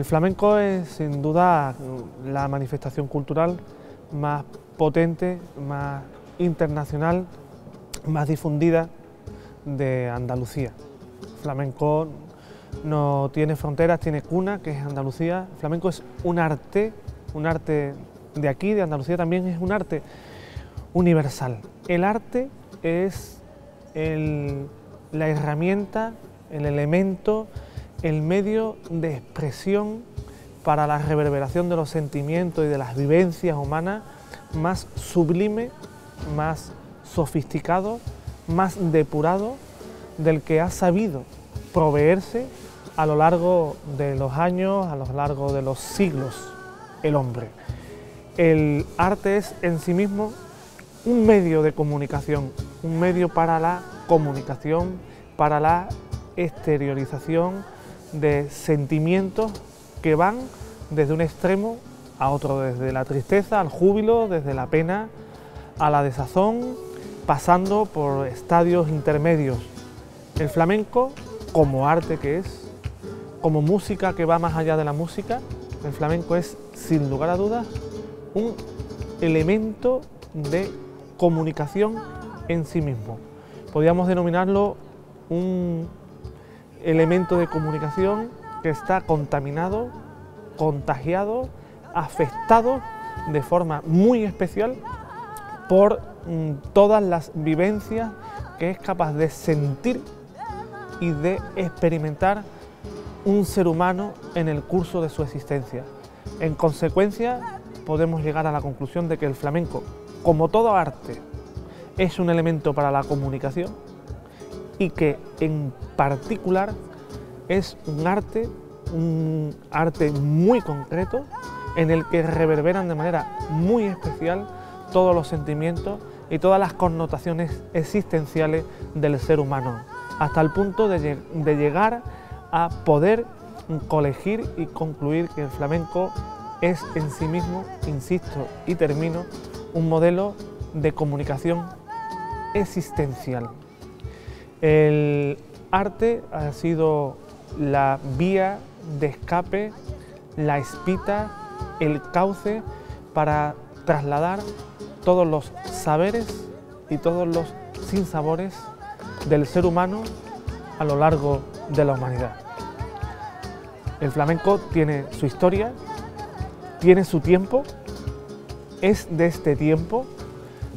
El flamenco es sin duda la manifestación cultural más potente, más internacional, más difundida de Andalucía. El flamenco no tiene fronteras, tiene cuna, que es Andalucía. El flamenco es un arte de aquí, de Andalucía, también es un arte universal. El arte es la herramienta, el elemento, el medio de expresión para la reverberación de los sentimientos y de las vivencias humanas más sublime, más sofisticado, más depurado del que ha sabido proveerse a lo largo de los años, a lo largo de los siglos, el hombre. El arte es en sí mismo un medio de comunicación, un medio para la comunicación, para la exteriorización de sentimientos que van desde un extremo a otro, desde la tristeza al júbilo, desde la pena a la desazón, pasando por estadios intermedios. El flamenco, como arte que es, como música que va más allá de la música, el flamenco es, sin lugar a dudas, un elemento de comunicación en sí mismo. Podríamos denominarlo un elemento de comunicación que está contaminado, contagiado, afectado de forma muy especial por todas las vivencias que es capaz de sentir y de experimentar un ser humano en el curso de su existencia. En consecuencia, podemos llegar a la conclusión de que el flamenco, como todo arte, es un elemento para la comunicación y que en particular es un arte muy concreto en el que reverberan de manera muy especial todos los sentimientos y todas las connotaciones existenciales del ser humano, hasta el punto de llegar a poder colegir y concluir que el flamenco es en sí mismo, insisto y termino, un modelo de comunicación existencial. El arte ha sido la vía de escape, la espita, el cauce para trasladar todos los saberes y todos los sinsabores del ser humano a lo largo de la humanidad. El flamenco tiene su historia, tiene su tiempo, es de este tiempo,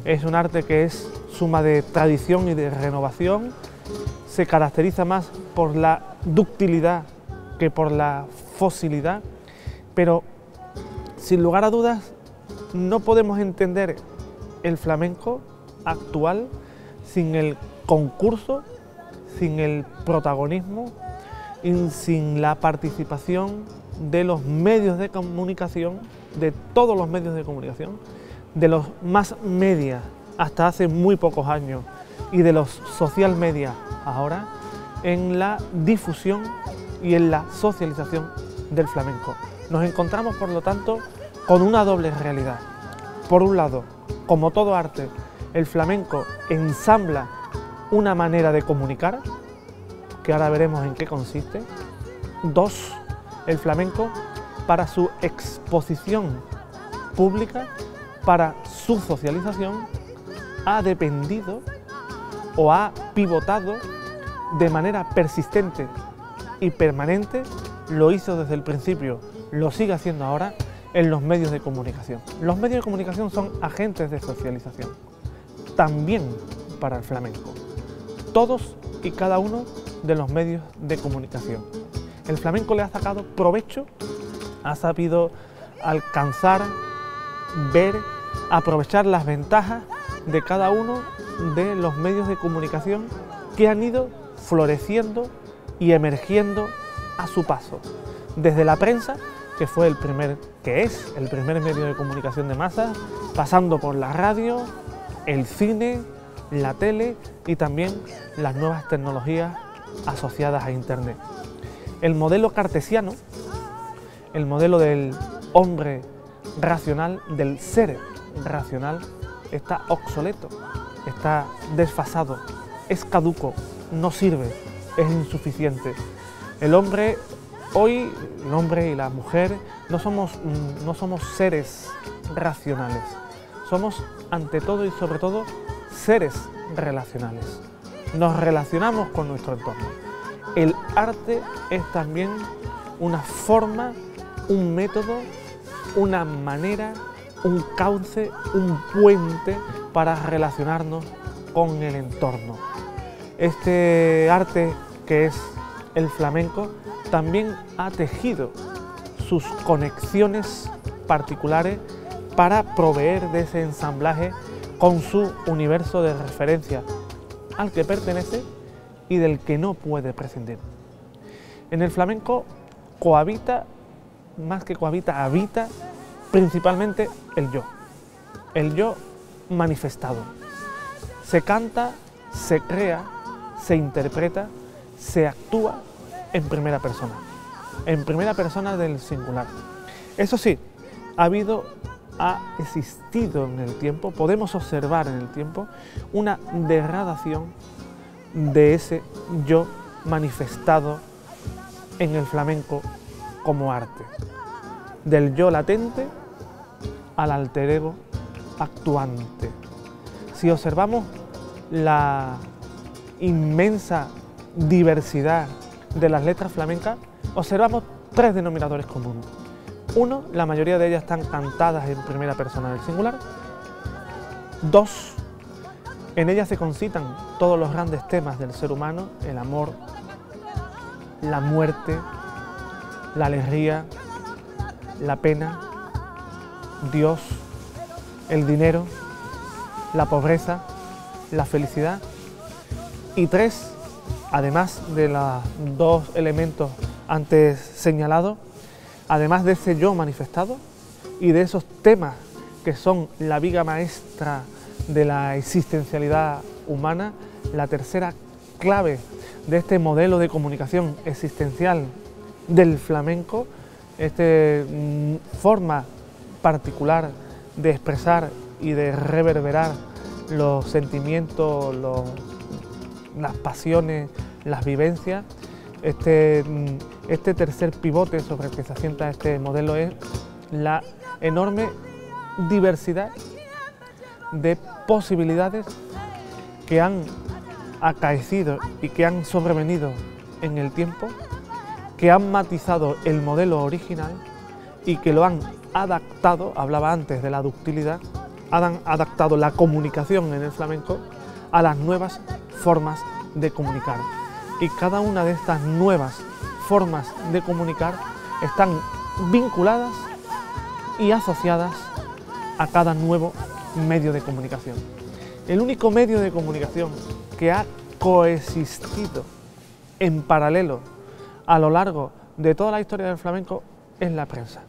es un arte que es suma de tradición y de renovación, se caracteriza más por la ductilidad que por la fosilidad, pero sin lugar a dudas no podemos entender el flamenco actual sin el concurso, sin el protagonismo y sin la participación de los medios de comunicación, de todos los medios de comunicación, de los más media hasta hace muy pocos años y de los social media ahora, en la difusión y en la socialización del flamenco. Nos encontramos, por lo tanto, con una doble realidad. Por un lado, como todo arte, el flamenco ensambla una manera de comunicar, que ahora veremos en qué consiste. Dos, el flamenco, para su exposición pública, para su socialización, ha dependido o ha pivotado de manera persistente y permanente, lo hizo desde el principio, lo sigue haciendo ahora, en los medios de comunicación. Los medios de comunicación son agentes de socialización, también para el flamenco. Todos y cada uno de los medios de comunicación. El flamenco le ha sacado provecho, ha sabido alcanzar, ver, aprovechar las ventajas de cada uno de los medios de comunicación que han ido floreciendo y emergiendo a su paso. Desde la prensa, que es el primer medio de comunicación de masas, pasando por la radio, el cine, la tele y también las nuevas tecnologías asociadas a Internet. El modelo cartesiano, el modelo del hombre racional, del ser racional, está obsoleto, está desfasado, es caduco, no sirve, es insuficiente. El hombre Hoy el hombre y la mujer no somos seres racionales, somos ante todo y sobre todo seres relacionales. Nos relacionamos con nuestro entorno. El arte es también una forma, un método, una manera, un cauce, un puente para relacionarnos con el entorno. Este arte que es el flamenco también ha tejido sus conexiones particulares para proveer de ese ensamblaje con su universo de referencia al que pertenece y del que no puede prescindir. En el flamenco cohabita, más que cohabita, habita principalmente el yo manifestado. Se canta, se crea, se interpreta, se actúa en primera persona del singular. Eso sí, ha existido en el tiempo, podemos observar en el tiempo una degradación de ese yo manifestado en el flamenco como arte, del yo latente al alter ego actuante. Si observamos la inmensa diversidad de las letras flamencas, observamos tres denominadores comunes. Uno, la mayoría de ellas están cantadas en primera persona del singular. Dos, en ellas se concitan todos los grandes temas del ser humano: el amor, la muerte, la alegría, la pena, Dios, el dinero, la pobreza, la felicidad. Y tres, además de los dos elementos antes señalados, además de ese yo manifestado y de esos temas que son la viga maestra de la existencialidad humana, la tercera clave de este modelo de comunicación existencial del flamenco, esta forma particular de expresar y de reverberar los sentimientos, las pasiones, las vivencias. Este tercer pivote sobre el que se asienta este modelo es la enorme diversidad de posibilidades que han acaecido y que han sobrevenido en el tiempo, que han matizado el modelo original y que lo han adaptado, hablaba antes de la ductilidad, han adaptado la comunicación en el flamenco a las nuevas formas de comunicar. Y cada una de estas nuevas formas de comunicar están vinculadas y asociadas a cada nuevo medio de comunicación. El único medio de comunicación que ha coexistido en paralelo a lo largo de toda la historia del flamenco es la prensa.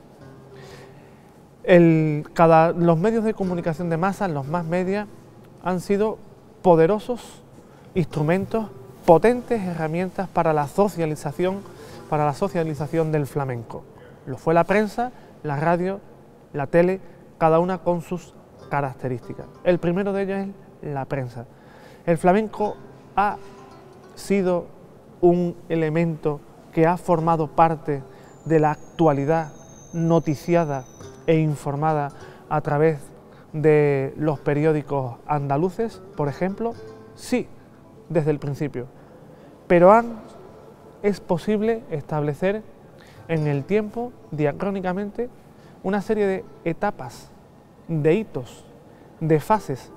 Los medios de comunicación de masas, los más media, han sido poderosos instrumentos, potentes herramientas para la socialización del flamenco. Lo fue la prensa, la radio, la tele, cada una con sus características. El primero de ellos es la prensa. El flamenco ha sido un elemento que ha formado parte de la actualidad noticiada e informada a través de los periódicos andaluces, por ejemplo. Sí, desde el principio. Pero es posible establecer en el tiempo, diacrónicamente, una serie de etapas, de hitos, de fases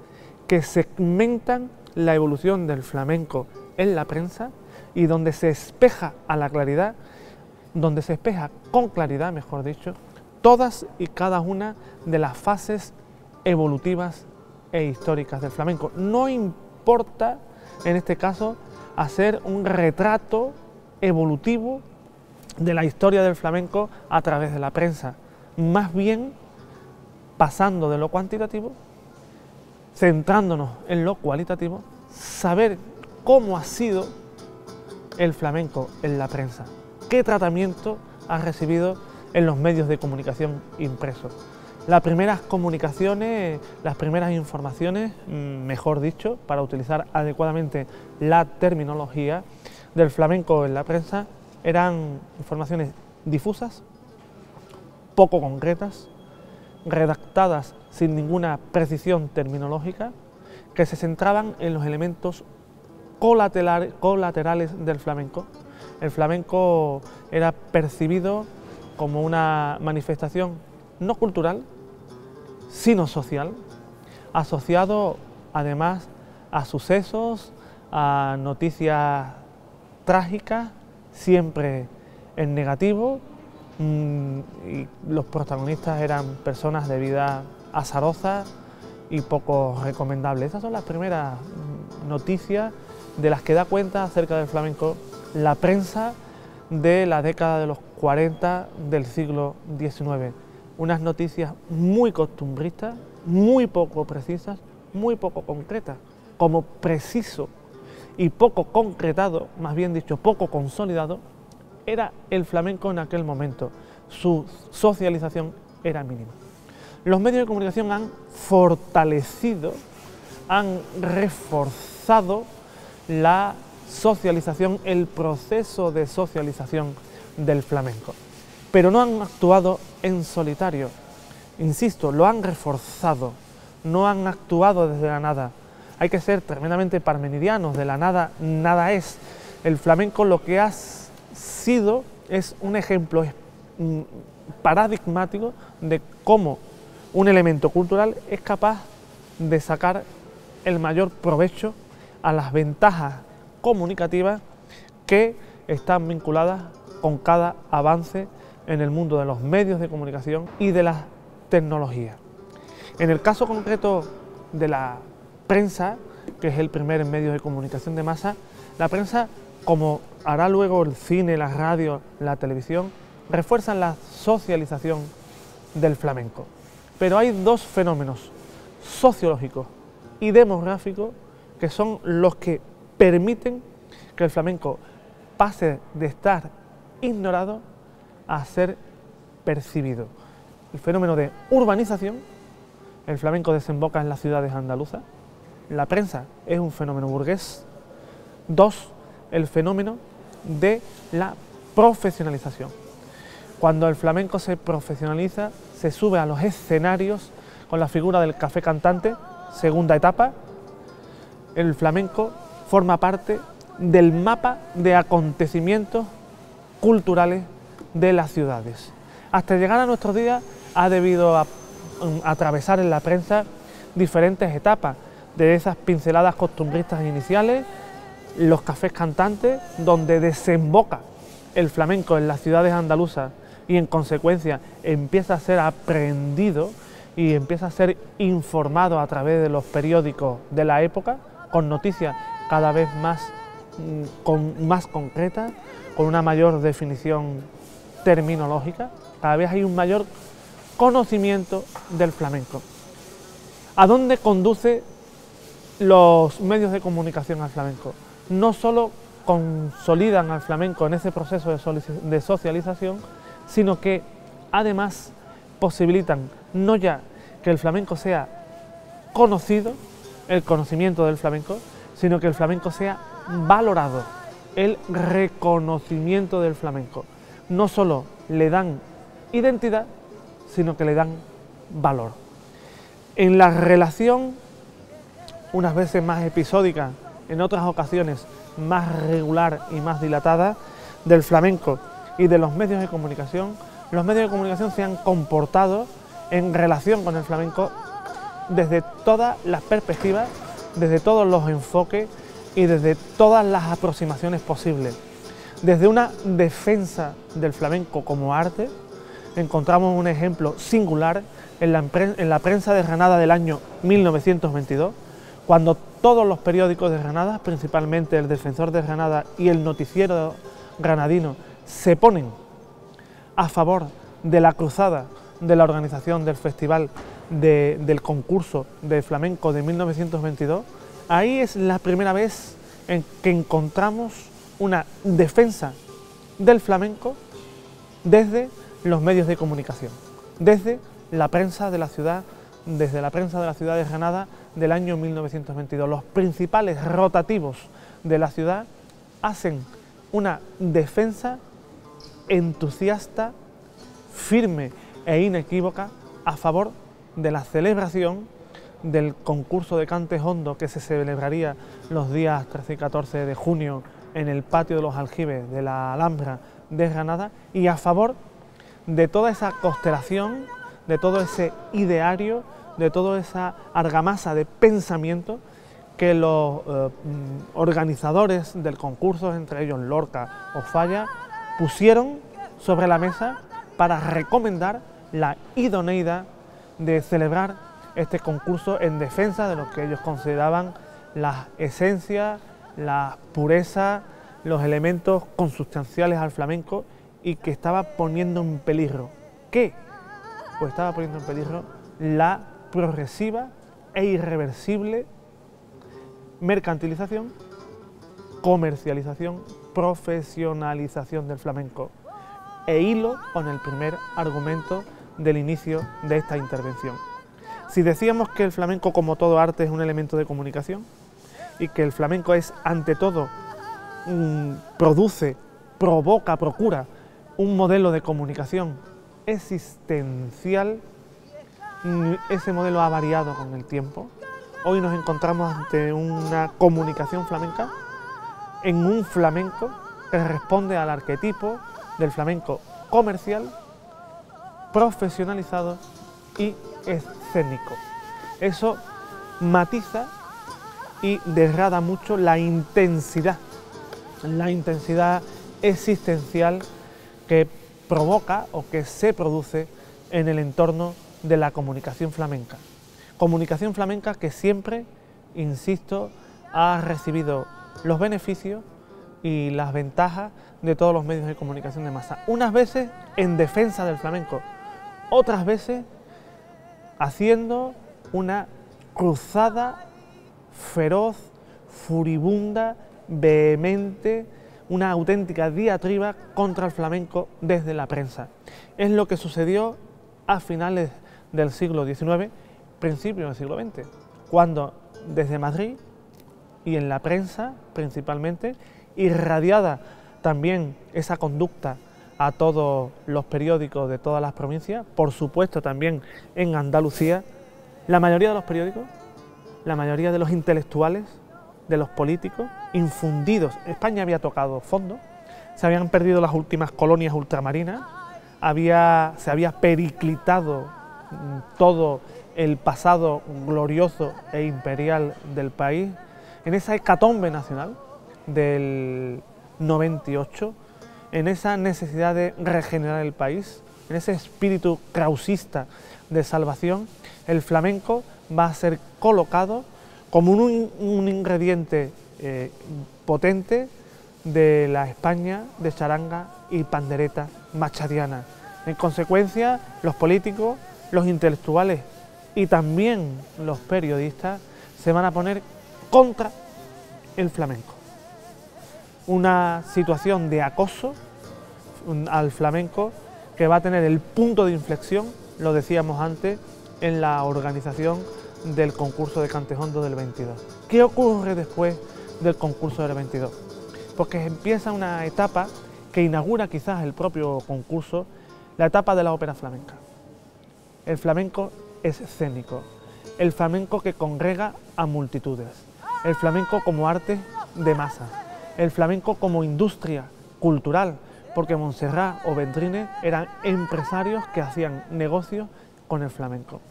que segmentan la evolución del flamenco en la prensa y donde se espeja a la claridad, donde se espeja con claridad, mejor dicho, todas y cada una de las fases evolutivas e históricas del flamenco. No importa, en este caso, hacer un retrato evolutivo de la historia del flamenco a través de la prensa, más bien pasando de lo cuantitativo, centrándonos en lo cualitativo, saber cómo ha sido el flamenco en la prensa, qué tratamiento ha recibido en los medios de comunicación impresos. Las primeras comunicaciones, las primeras informaciones, mejor dicho, para utilizar adecuadamente la terminología del flamenco en la prensa, eran informaciones difusas, poco concretas, redactadas sin ninguna precisión terminológica, que se centraban en los elementos colaterales del flamenco. El flamenco era percibido como una manifestación no cultural, sino social, asociado además a sucesos, a noticias trágicas, siempre en negativo, y los protagonistas eran personas de vida azarosa y poco recomendables. Esas son las primeras noticias de las que da cuenta acerca del flamenco la prensa de la década de los 40 del siglo XIX. Unas noticias muy costumbristas, muy poco precisas, muy poco concretas. Como preciso y poco concretado, más bien dicho, poco consolidado, era el flamenco en aquel momento. Su socialización era mínima. Los medios de comunicación han fortalecido, han reforzado la socialización, el proceso de socialización del flamenco, pero no han actuado en solitario. Insisto, lo han reforzado, no han actuado desde la nada. Hay que ser tremendamente parmenidianos, de la nada, nada es. El flamenco lo que ha sido es un ejemplo paradigmático de cómo un elemento cultural es capaz de sacar el mayor provecho a las ventajas comunicativas que están vinculadas con cada avance en el mundo de los medios de comunicación y de las tecnologías. En el caso concreto de la prensa, que es el primer medio de comunicación de masa, la prensa, como hará luego el cine, la radio, la televisión, refuerzan la socialización del flamenco. Pero hay dos fenómenos sociológicos y demográficos que son los que permiten que el flamenco pase de estar ignorado a ser percibido. El fenómeno de urbanización, el flamenco desemboca en las ciudades andaluzas. La prensa es un fenómeno burgués. Dos, el fenómeno de la profesionalización. Cuando el flamenco se profesionaliza, se sube a los escenarios con la figura del café cantante, segunda etapa. El flamenco forma parte del mapa de acontecimientos culturales de las ciudades. Hasta llegar a nuestros días ha debido atravesar en la prensa diferentes etapas, de esas pinceladas costumbristas iniciales, los cafés cantantes, donde desemboca el flamenco en las ciudades andaluzas y en consecuencia empieza a ser aprendido y empieza a ser informado a través de los periódicos de la época, con noticias cada vez más concretas, con una mayor definición terminológica. Cada vez hay un mayor conocimiento del flamenco. ¿A dónde conduce los medios de comunicación al flamenco? No solo consolidan al flamenco en ese proceso de socialización, sino que además posibilitan no ya que el flamenco sea conocido, el conocimiento del flamenco, sino que el flamenco sea valorado, el reconocimiento del flamenco. No solo le dan identidad, sino que le dan valor. En la relación, unas veces más episódica, en otras ocasiones más regular y más dilatada, del flamenco y de los medios de comunicación se han comportado en relación con el flamenco desde todas las perspectivas, desde todos los enfoques y desde todas las aproximaciones posibles. Desde una defensa del flamenco como arte, encontramos un ejemplo singular en la prensa de Granada del año 1922, cuando todos los periódicos de Granada, principalmente el Defensor de Granada y el Noticiero Granadino, se ponen a favor de la cruzada de la organización del festival del concurso de flamenco de 1922, ahí es la primera vez en que encontramos una defensa del flamenco desde los medios de comunicación, desde la prensa de la ciudad, de Granada del año 1922. Los principales rotativos de la ciudad hacen una defensa entusiasta, firme e inequívoca a favor de la celebración del concurso de cantes hondo que se celebraría los días 13 y 14 de junio en el patio de los Aljibes de la Alhambra de Granada, y a favor de toda esa constelación, de todo ese ideario, de toda esa argamasa de pensamiento que los organizadores del concurso, entre ellos Lorca o Falla, pusieron sobre la mesa para recomendar la idoneidad de celebrar este concurso en defensa de lo que ellos consideraban las esencias, la pureza, los elementos consubstanciales al flamenco, y que estaba poniendo en peligro. ¿Qué? Pues estaba poniendo en peligro la progresiva e irreversible mercantilización, comercialización, profesionalización del flamenco. E hilo con el primer argumento del inicio de esta intervención. Si decíamos que el flamenco, como todo arte, es un elemento de comunicación y que el flamenco es, ante todo, produce, provoca, procura un modelo de comunicación existencial, ese modelo ha variado con el tiempo. Hoy nos encontramos ante una comunicación flamenca, en un flamenco que responde al arquetipo del flamenco comercial, profesionalizado y escénico. Eso matiza y degrada mucho la intensidad existencial que provoca o que se produce en el entorno de la comunicación flamenca. Comunicación flamenca que siempre, insisto, ha recibido los beneficios y las ventajas de todos los medios de comunicación de masa. Unas veces en defensa del flamenco, otras veces haciendo una cruzada feroz, furibunda, vehemente, una auténtica diatriba contra el flamenco desde la prensa. Es lo que sucedió a finales del siglo XIX, principios del siglo XX, cuando desde Madrid y en la prensa principalmente, irradiada también esa conducta a todos los periódicos de todas las provincias, por supuesto también en Andalucía, la mayoría de los periódicos, la mayoría de los intelectuales, de los políticos, infundidos. España había tocado fondo, se habían perdido las últimas colonias ultramarinas, se había periclitado todo el pasado glorioso e imperial del país. En esa hecatombe nacional del 98, en esa necesidad de regenerar el país, en ese espíritu krausista de salvación, el flamenco va a ser colocado como un ingrediente potente de la España de charanga y pandereta machadiana. En consecuencia, los políticos, los intelectuales y también los periodistas se van a poner contra el flamenco. Una situación de acoso al flamenco que va a tener el punto de inflexión, lo decíamos antes, en la organización del concurso de cantes hondo del 22. ¿Qué ocurre después del concurso del 22? Porque empieza una etapa que inaugura quizás el propio concurso, la etapa de la ópera flamenca. El flamenco es escénico, el flamenco que congrega a multitudes, el flamenco como arte de masa, el flamenco como industria cultural, porque Montserrat o Vendrine eran empresarios que hacían negocios con el flamenco.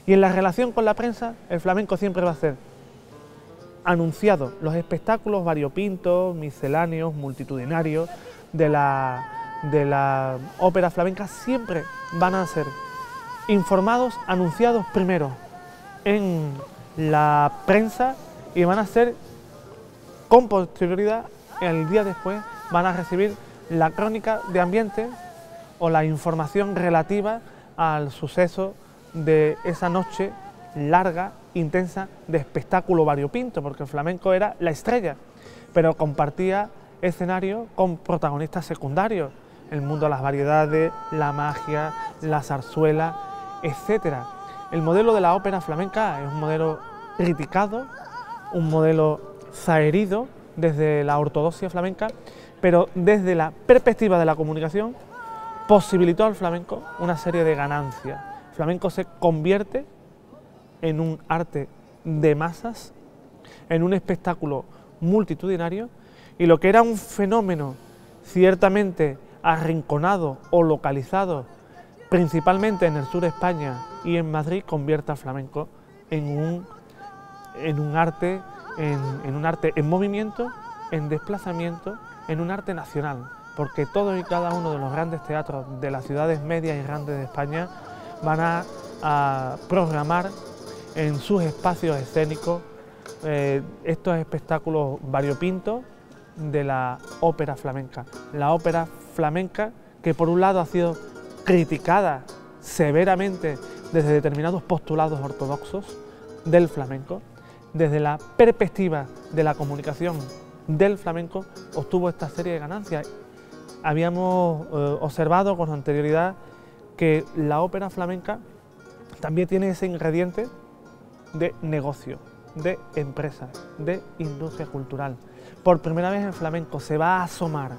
Y en la relación con la prensa, el flamenco siempre va a ser anunciado. Los espectáculos variopintos, misceláneos, multitudinarios de la ópera flamenca siempre van a ser informados, anunciados primero en la prensa y van a ser con posterioridad, el día después van a recibir la crónica de ambiente o la información relativa al suceso de esa noche larga, intensa, de espectáculo variopinto, porque el flamenco era la estrella, pero compartía escenario con protagonistas secundarios, el mundo de las variedades, la magia, la zarzuela, etc. El modelo de la ópera flamenca es un modelo criticado, un modelo zaherido desde la ortodoxia flamenca, pero desde la perspectiva de la comunicación posibilitó al flamenco una serie de ganancias. El flamenco se convierte en un arte de masas, en un espectáculo multitudinario, y lo que era un fenómeno ciertamente arrinconado o localizado principalmente en el sur de España y en Madrid, convierte al flamenco en un arte en movimiento, en desplazamiento, en un arte nacional, porque todos y cada uno de los grandes teatros de las ciudades medias y grandes de España van a programar en sus espacios escénicos estos espectáculos variopintos de la ópera flamenca. La ópera flamenca que por un lado ha sido criticada severamente desde determinados postulados ortodoxos del flamenco, desde la perspectiva de la comunicación del flamenco obtuvo esta serie de ganancias. Habíamos observado con anterioridad que la ópera flamenca también tiene ese ingrediente de negocio, de empresa, de industria cultural. Por primera vez el flamenco se va a asomar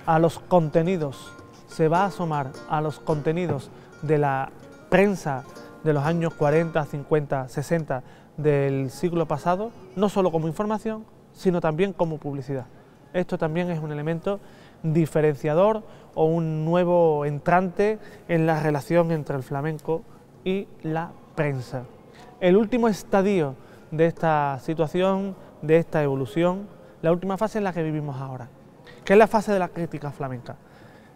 a los contenidos, de la prensa de los años 40, 50, 60 del siglo pasado, no solo como información, sino también como publicidad. Esto también es un elemento diferenciador o un nuevo entrante en la relación entre el flamenco y la prensa. El último estadio de esta situación, de esta evolución, la última fase es la que vivimos ahora, que es la fase de la crítica flamenca.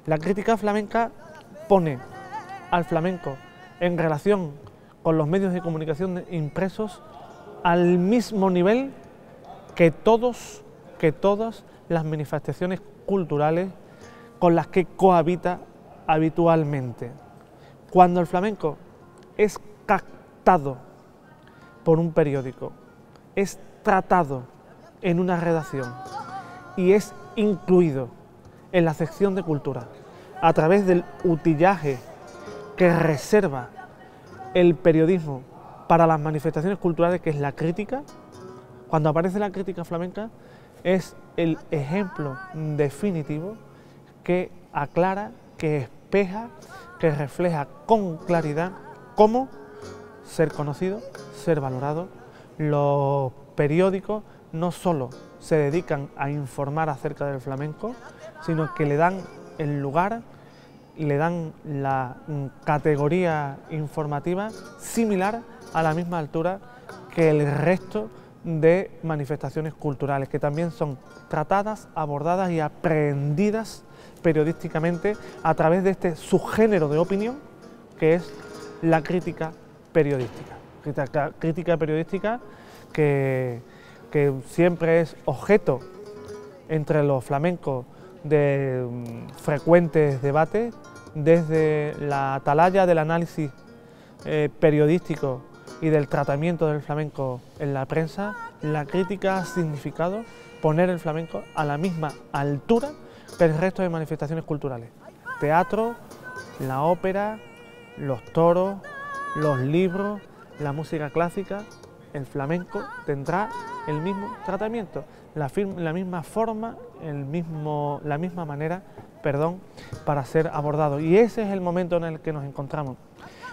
La crítica flamenca pone al flamenco en relación con los medios de comunicación impresos al mismo nivel que todas las manifestaciones culturales con las que cohabita habitualmente. Cuando el flamenco es captado por un periódico, es tratado en una redacción y es incluido en la sección de cultura a través del utillaje que reserva el periodismo para las manifestaciones culturales, que es la crítica, cuando aparece la crítica flamenca es el ejemplo definitivo que aclara, que espeja, que refleja con claridad cómo ser conocido, ser valorado. Los periódicos no solo se dedican a informar acerca del flamenco, sino que le dan el lugar, le dan la categoría informativa similar a la misma altura que el resto de manifestaciones culturales, que también son tratadas, abordadas y aprehendidas periodísticamente a través de este subgénero de opinión que es la crítica periodística. Crítica periodística que siempre es objeto entre los flamencos de frecuentes debates, desde la atalaya del análisis periodístico y del tratamiento del flamenco en la prensa. La crítica ha significado poner el flamenco a la misma altura que el resto de manifestaciones culturales. Teatro, la ópera, los toros, los libros, la música clásica. El flamenco tendrá el mismo tratamiento, la misma forma, la misma manera, para ser abordado. Y ese es el momento en el que nos encontramos.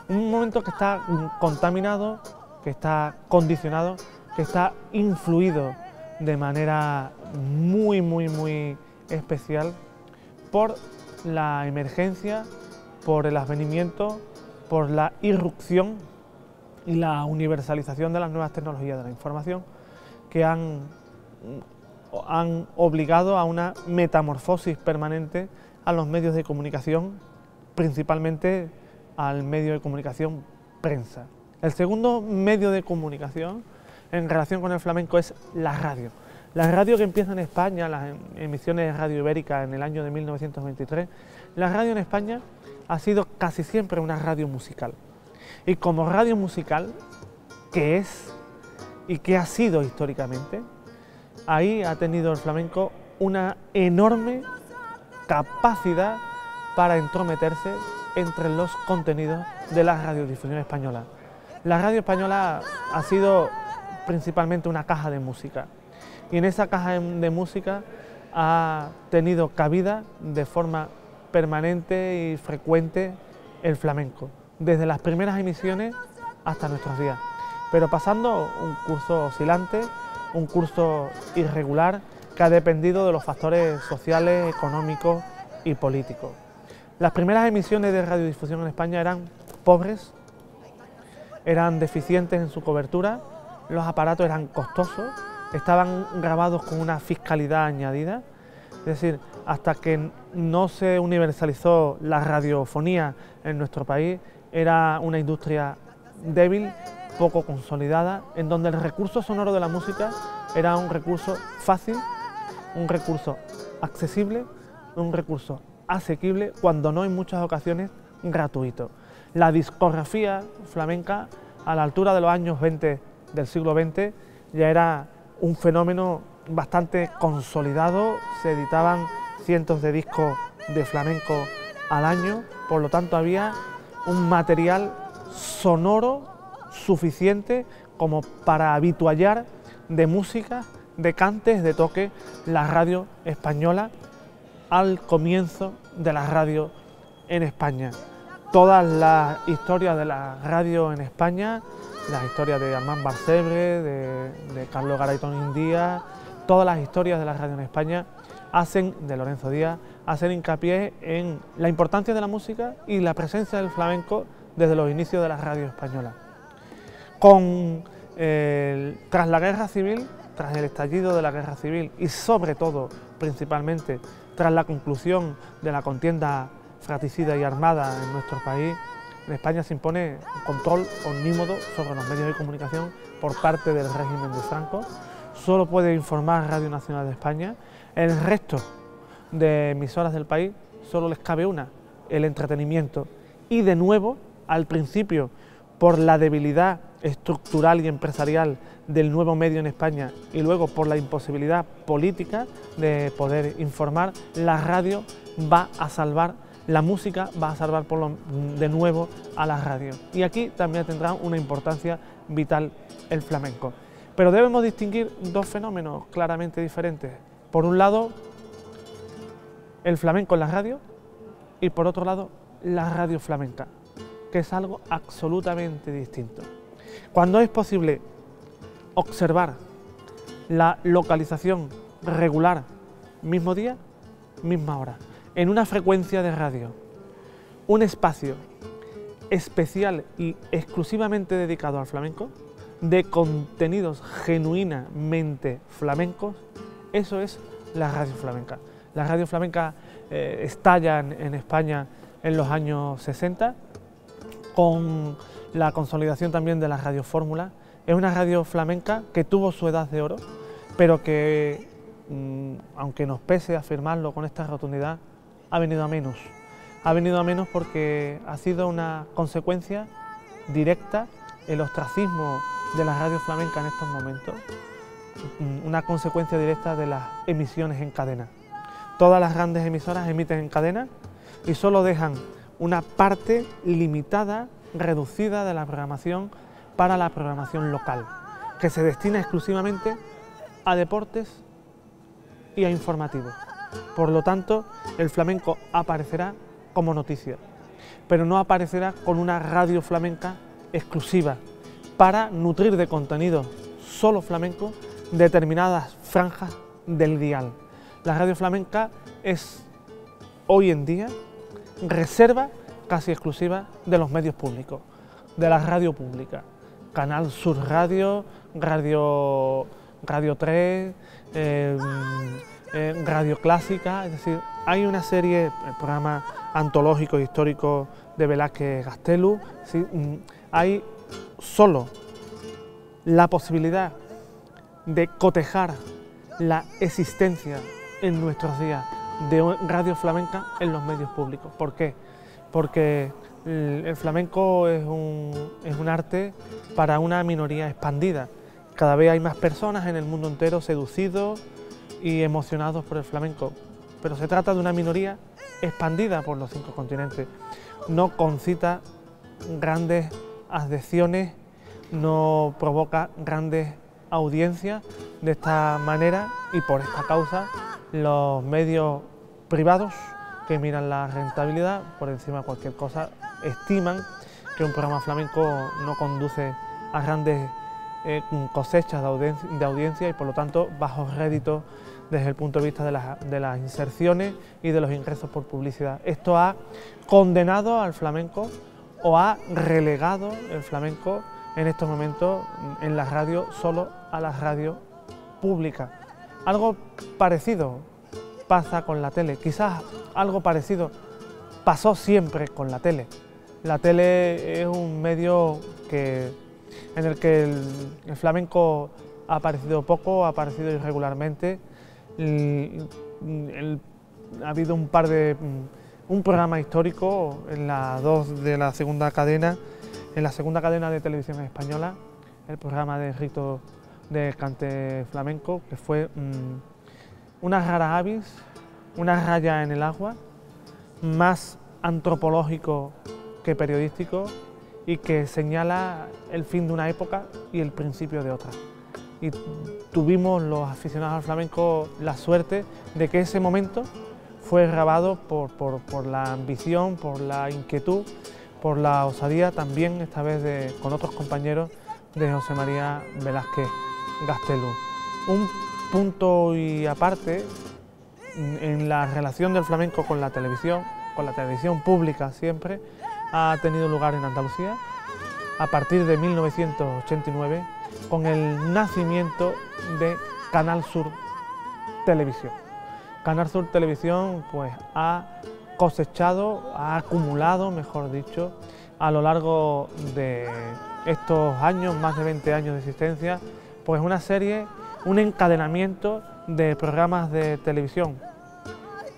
Un momento que está contaminado, que está condicionado, que está influido de manera muy especial por la emergencia, por el advenimiento, por la irrupción y la universalización de las nuevas tecnologías de la información, que han obligado a una metamorfosis permanente a los medios de comunicación, principalmente al medio de comunicación prensa. El segundo medio de comunicación en relación con el flamenco es la radio. La radio que empieza en España, las emisiones de Radio Ibérica en el año de 1923, la radio en España ha sido casi siempre una radio musical. Y como radio musical, que es y que ha sido históricamente, ahí ha tenido el flamenco una enorme capacidad para entrometerse entre los contenidos de la radiodifusión española. La radio española ha sido principalmente una caja de música, y en esa caja de música ha tenido cabida de forma permanente y frecuente el flamenco, desde las primeras emisiones hasta nuestros días, pero pasando un curso oscilante, un curso irregular que ha dependido de los factores sociales, económicos y políticos. Las primeras emisiones de radiodifusión en España eran pobres, eran deficientes en su cobertura, los aparatos eran costosos, estaban grabados con una fiscalidad añadida, es decir, hasta que no se universalizó la radiofonía en nuestro país, era una industria débil, poco consolidada, en donde el recurso sonoro de la música era un recurso fácil, un recurso accesible, un recurso asequible, cuando no en muchas ocasiones gratuito. La discografía flamenca, a la altura de los años 20 del siglo XX, ya era un fenómeno bastante consolidado, se editaban cientos de discos de flamenco al año, por lo tanto había un material sonoro suficiente como para habituallar de música, de cantes, de toque la radio española al comienzo de la radio en España. Todas las historias de la radio en España, las historias de Armand Barcebre, de Carlos Garaitón Díaz, todas las historias de la radio en España de Lorenzo Díaz, hacen hincapié en la importancia de la música y la presencia del flamenco desde los inicios de la radio española. Tras la guerra civil, tras el estallido de la guerra civil y sobre todo, principalmente, tras la conclusión de la contienda fratricida y armada en nuestro país, en España se impone un control omnímodo sobre los medios de comunicación por parte del régimen de Franco. Solo puede informar Radio Nacional de España. El resto de emisoras del país solo les cabe una, el entretenimiento. Y de nuevo, al principio, por la debilidad estructural y empresarial del nuevo medio en España y luego por la imposibilidad política de poder informar, la radio va a salvar, la música va a salvar de nuevo a la radio. Y aquí también tendrá una importancia vital el flamenco. Pero debemos distinguir dos fenómenos claramente diferentes. Por un lado, el flamenco en la radio y por otro lado, la radio flamenca, que es algo absolutamente distinto. Cuando es posible observar la localización regular, mismo día, misma hora, en una frecuencia de radio, un espacio especial y exclusivamente dedicado al flamenco, de contenidos genuinamente flamencos, eso es la radio flamenca. La radio flamenca estalla en España en los años 60, con la consolidación también de la radiofórmula. Es una radio flamenca que tuvo su edad de oro, pero que, aunque nos pese afirmarlo con esta rotundidad, ha venido a menos. Ha venido a menos porque ha sido una consecuencia directa el ostracismo de la radio flamenca en estos momentos, una consecuencia directa de las emisiones en cadena. Todas las grandes emisoras emiten en cadena y solo dejan una parte limitada, reducida de la programación para la programación local, que se destina exclusivamente a deportes y a informativos. Por lo tanto, el flamenco aparecerá como noticia, pero no aparecerá con una radio flamenca exclusiva para nutrir de contenido solo flamenco determinadas franjas del dial. La radio flamenca es hoy en día reserva casi exclusiva de los medios públicos, de la radio pública. Canal Sur Radio, Radio 3, Radio Clásica, es decir, hay una serie, el programa antológico histórico de Velázquez Gastelu, ¿sí? Hay solo la posibilidad de cotejar la existencia en nuestros días de radio flamenca en los medios públicos. ¿Por qué? Porque el flamenco es un arte para una minoría expandida. Cada vez hay más personas en el mundo entero seducidos y emocionados por el flamenco, pero se trata de una minoría expandida por los 5 continentes. No concita grandes adhesiones, no provoca grandes audiencias. De esta manera y por esta causa, los medios privados que miran la rentabilidad por encima de cualquier cosa, estiman que un programa flamenco no conduce a grandes cosechas de audiencia y por lo tanto bajos réditos desde el punto de vista de las inserciones y de los ingresos por publicidad. Esto ha condenado al flamenco o ha relegado el flamenco en estos momentos en la radio solo a la radio pública. Algo parecido pasa con la tele, quizás algo parecido pasó siempre con la tele. La tele es un medio en el que el flamenco ha aparecido poco, ha aparecido irregularmente. Ha habido un programa histórico en la 2 de la segunda cadena, en la segunda cadena de televisión española, el programa de Rito de Cante Flamenco, que fue una rara avis, una raya en el agua, más antropológico que periodístico y que señala el fin de una época y el principio de otra. Y tuvimos los aficionados al flamenco la suerte de que ese momento fue grabado por la ambición, por la inquietud, por la osadía también, esta vez con otros compañeros, de José María Velázquez Gastelu. Un punto y aparte en la relación del flamenco con la televisión pública siempre, ha tenido lugar en Andalucía a partir de 1989 con el nacimiento de Canal Sur Televisión. Canal Sur Televisión pues ha cosechado, ha acumulado, mejor dicho, a lo largo de estos años, más de 20 años de existencia, pues una serie, un encadenamiento de programas de televisión,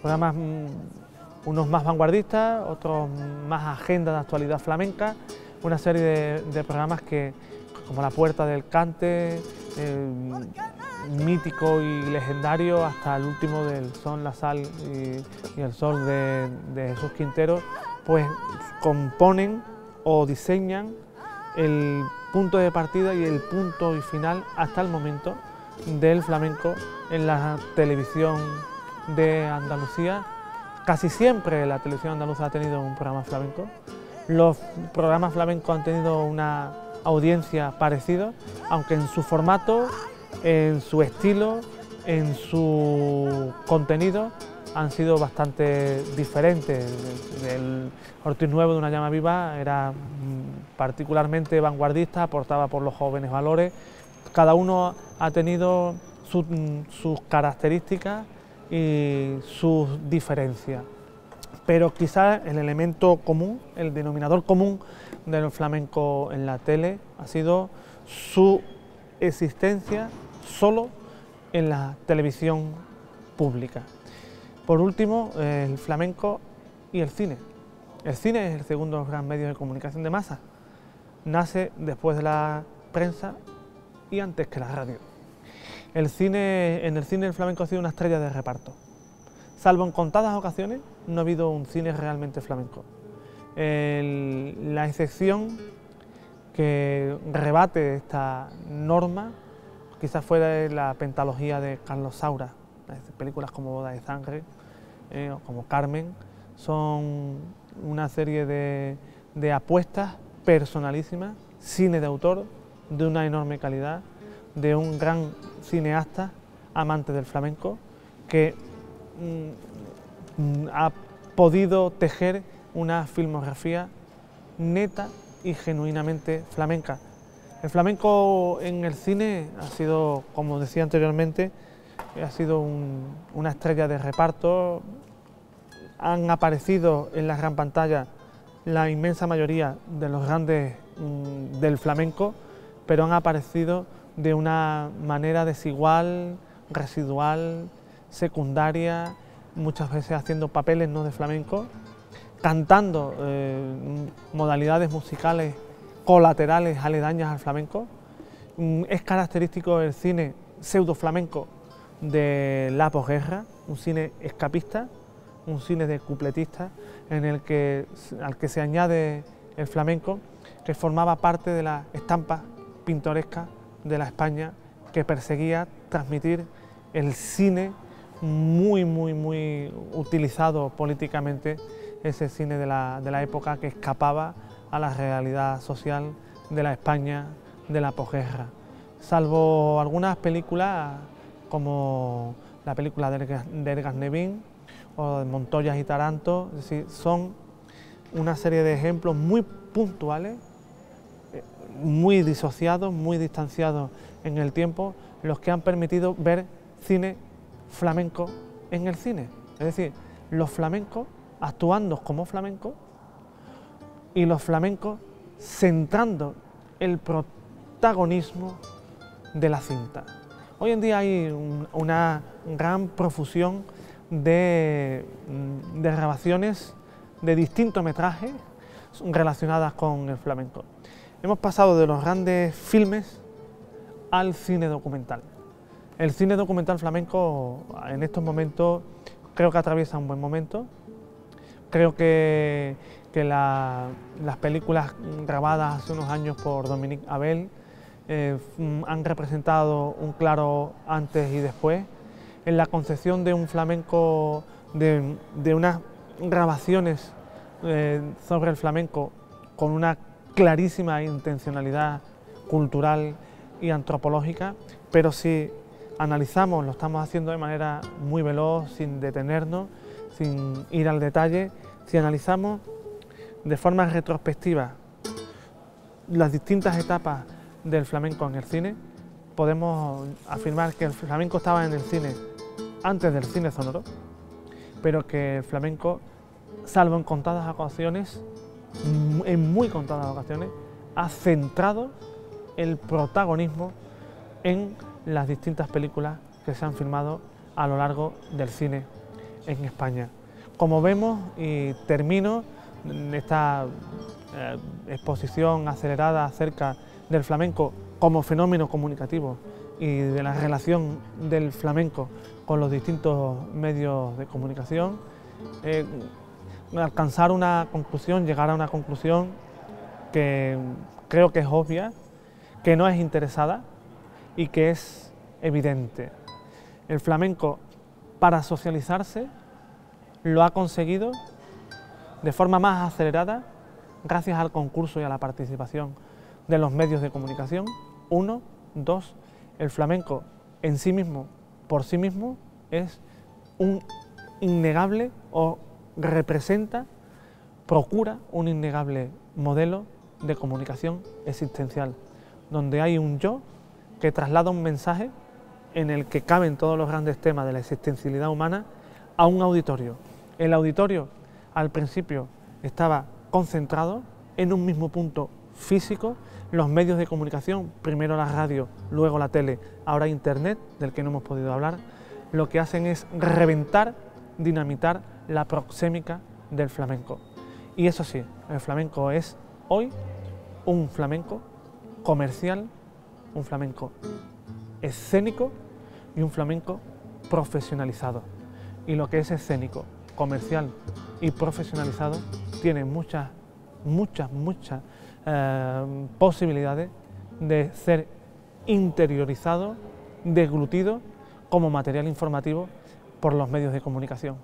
programas unos más vanguardistas, otros más agenda de actualidad flamenca, una serie de programas que, como La Puerta del Cante, mítico y legendario, hasta el último del Son, la Sal y el Sol de Jesús Quintero, pues componen o diseñan el punto de partida y el punto y final hasta el momento del flamenco en la televisión de Andalucía. Casi siempre la televisión andaluza ha tenido un programa flamenco. Los programas flamencos han tenido una audiencia parecida, aunque en su formato, en su estilo, en su contenido han sido bastante diferentes. El Ortiz Nuevo de Una Llama Viva era particularmente vanguardista, aportaba por los jóvenes valores. Cada uno ha tenido sus características y sus diferencias, pero quizás el elemento común, el denominador común del flamenco en la tele ha sido su existencia solo en la televisión pública. Por último, el flamenco y el cine. El cine es el segundo gran medio de comunicación de masa. Nace después de la prensa y antes que la radio. En el cine el flamenco ha sido una estrella de reparto. Salvo en contadas ocasiones, no ha habido un cine realmente flamenco. La excepción que rebate esta norma quizás fue la pentalogía de Carlos Saura. Películas como Boda de Sangre o como Carmen son una serie de apuestas personalísimas, cine de autor de una enorme calidad, de un gran cineasta, amante del flamenco, que ha podido tejer una filmografía neta y genuinamente flamenca. El flamenco en el cine ha sido, como decía anteriormente, ha sido una estrella de reparto. Han aparecido en la gran pantalla la inmensa mayoría de los grandes del flamenco, pero han aparecido de una manera desigual, residual, secundaria, muchas veces haciendo papeles no de flamenco, cantando modalidades musicales colaterales, aledañas al flamenco. Es característico el cine pseudo flamenco de la posguerra, un cine escapista, un cine de cupletistas al que se añade el flamenco, que formaba parte de la estampa pintoresca de la España que perseguía transmitir el cine muy utilizado políticamente ese cine de la época que escapaba a la realidad social de la España de la posguerra. Salvo algunas películas como la película de Edgar Nevin o de Montoya y Taranto, es decir, son una serie de ejemplos muy puntuales, muy disociados, muy distanciados en el tiempo, los que han permitido ver cine flamenco en el cine. Es decir, los flamencos actuando como flamencos y los flamencos centrando el protagonismo de la cinta. Hoy en día hay una gran profusión de grabaciones de distintos metrajes relacionadas con el flamenco. Hemos pasado de los grandes filmes al cine documental. El cine documental flamenco en estos momentos creo que atraviesa un buen momento. Creo que las películas grabadas hace unos años por Dominique Abel han representado un claro antes y después en la concepción de un flamenco, de unas grabaciones sobre el flamenco con una clarísima intencionalidad cultural y antropológica, pero si analizamos, lo estamos haciendo de manera muy veloz, sin detenernos, sin ir al detalle, si analizamos de forma retrospectiva las distintas etapas del flamenco en el cine, podemos afirmar que el flamenco estaba en el cine antes del cine sonoro, pero que el flamenco, salvo en contadas ocasiones, en muy contadas ocasiones, ha centrado el protagonismo en las distintas películas que se han filmado a lo largo del cine en España. Como vemos, y termino esta exposición acelerada acerca del flamenco como fenómeno comunicativo y de la relación del flamenco con los distintos medios de comunicación, alcanzar una conclusión, llegar a una conclusión que creo que es obvia, que no es interesada y que es evidente. El flamenco, para socializarse, lo ha conseguido de forma más acelerada gracias al concurso y a la participación de los medios de comunicación. Uno, dos, el flamenco en sí mismo, por sí mismo, es un innegable o representa, procura un innegable modelo de comunicación existencial, donde hay un yo que traslada un mensaje en el que caben todos los grandes temas de la existencialidad humana a un auditorio. El auditorio al principio estaba concentrado en un mismo punto físico. Los medios de comunicación, primero la radio, luego la tele, ahora internet, del que no hemos podido hablar, lo que hacen es reventar, dinamitar la proxémica del flamenco. Y eso sí, el flamenco es hoy un flamenco comercial, un flamenco escénico y un flamenco profesionalizado. Y lo que es escénico, comercial y profesionalizado tiene muchas posibilidades de ser interiorizado, deglutido como material informativo por los medios de comunicación.